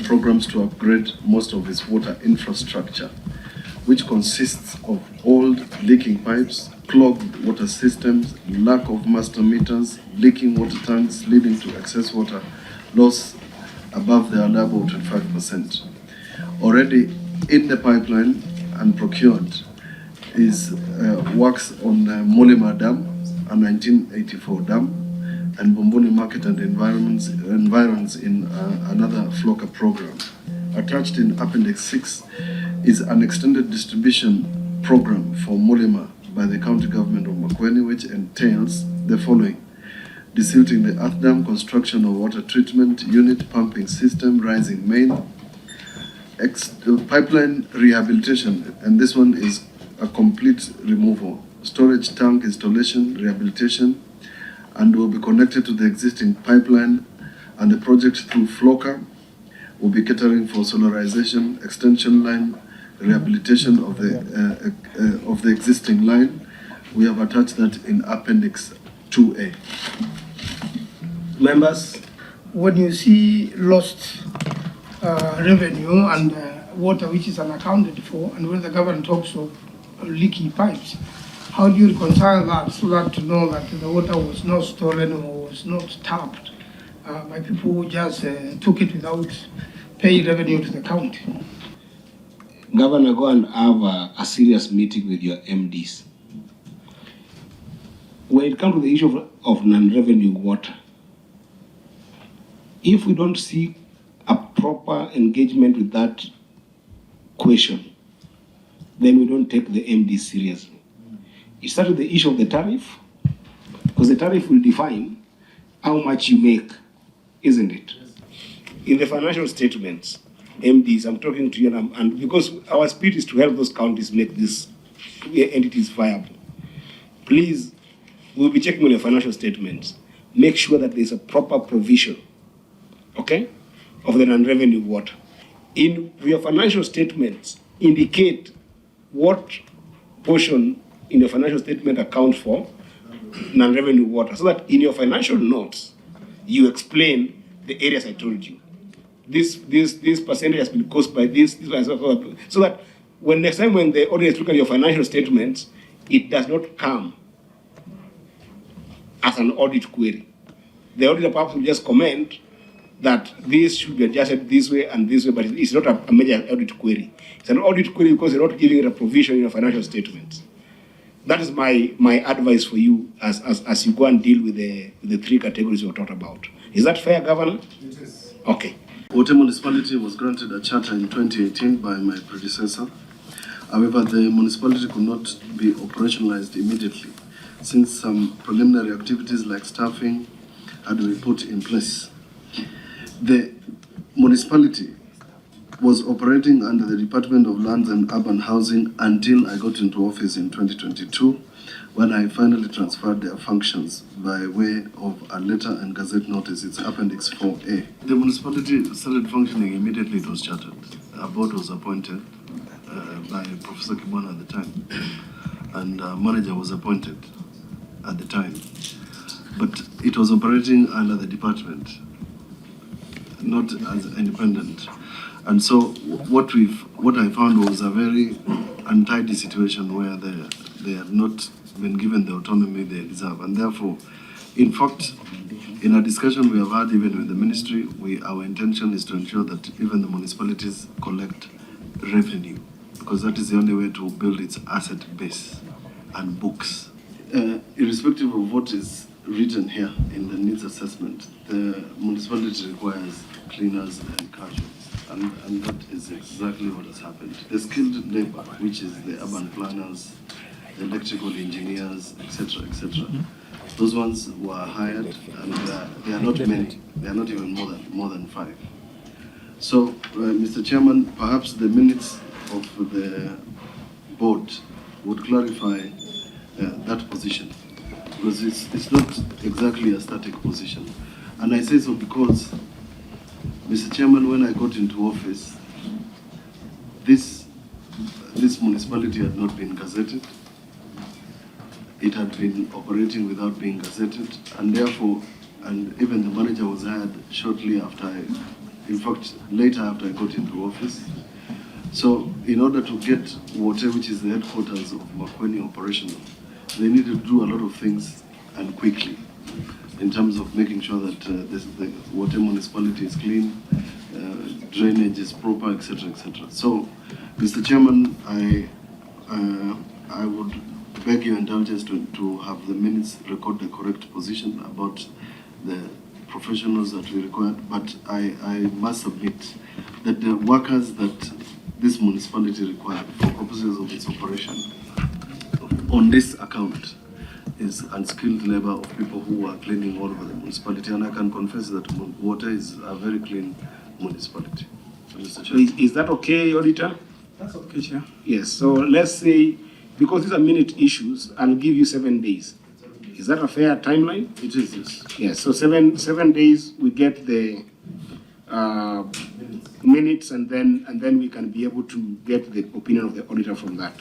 programs to upgrade most of its water infrastructure, which consists of old leaking pipes, clogged water systems, lack of master meters, leaking water tanks leading to excess water loss above the allowable 25%. Already in the pipeline and procured is works on Mulima Dam, a 1984 dam, and Bumbuni Market and environs in another FLOCA program. Attached in Appendix 6 is an extended distribution program for Mulima by the county government of Makueni, which entails the following: desilting the earth dam, construction of water treatment unit, pumping system, rising main, pipeline rehabilitation, and this one is a complete removal, storage tank installation, rehabilitation, and will be connected to the existing pipeline, and the project through FLOCA will be catering for solarization, extension line, rehabilitation of the existing line. We have attached that in Appendix 2A. Members? When you see lost revenue and water which is unaccounted for, and when the government talks of leaky pipes, how do you reconcile that so that to know that the water was not stolen or was not tapped by people who just took it without paying revenue to the county? Governor, go and have a serious meeting with your MDs. When it comes to the issue of non-revenue water, if we don't see a proper engagement with that question, then we don't take the MD seriously. It started the issue of the tariff, because the tariff will define how much you make, isn't it? In the financial statements, MDs, I'm talking to you, and because our spirit is to help those counties make these entities viable. Please, we'll be checking on your financial statements. Make sure that there's a proper provision, okay, of the non-revenue water. In your financial statements, indicate what portion in your financial statement accounts for non-revenue water, so that in your financial notes, you explain the areas I told you. This percentage has been caused by this, so that when next time when the auditors look at your financial statements, it does not come as an audit query. The auditor perhaps will just comment that this should be adjusted this way and this way, but it's not a major audit query. It's an audit query because you're not giving it a provision in your financial statements. That is my advice for you as you go and deal with the three categories we talked about. Is that fair, Governor? Yes. Okay. Ote Municipality was granted a charter in 2018 by my predecessor. However, the municipality could not be operationalized immediately, since some preliminary activities like staffing had to be put in place. The municipality was operating under the Department of Lands and Urban Housing until I got into office in 2022, when I finally transferred their functions by way of a letter and gazette notice. It's Appendix 4A. The municipality started functioning immediately it was chartered. A board was appointed by Professor Kibwana at the time, and a manager was appointed at the time. But it was operating under the department, not as independent. And so what I found was a very untidy situation where they had not been given the autonomy they deserve. And therefore, in fact, in a discussion we have had even with the ministry, our intention is to ensure that even the municipalities collect revenue, because that is the only way to build its asset base and books. Irrespective of what is written here in the needs assessment, the municipality requires cleaners and casuals. And that is exactly what has happened. The skilled labor, which is the urban planners, the electrical engineers, etc., those ones were hired, and they are not many. They are not even more than 5. So, Mr. Chairman, perhaps the minutes of the board would clarify that position, because it's not exactly a static position. And I say so because, Mr. Chairman, when I got into office, this municipality had not been gazetted. It had been operating without being gazetted, and therefore, and even the manager was hired shortly after in fact, later after I got into office. So in order to get water, which is the headquarters of Makueni operational, they need to do a lot of things and quickly in terms of making sure that the water municipality is clean, drainage is proper, etc., etc. So, Mr. Chairman, I would beg your indulgence to have the minutes record the correct position about the professionals that we required, but I must submit that the workers that this municipality required for purposes of its operation on this account is unskilled labor of people who are cleaning all over the municipality, and I can confess that water is a very clean municipality. So, Mr. Chair. Is that okay, Auditor? That's okay, Chair. Yes, so let's say, because these are minute issues, I'll give you 7 days. Is that a fair timeline? It is, yes. Yes, so seven days, we get the minutes, and then we can be able to get the opinion of the auditor from that.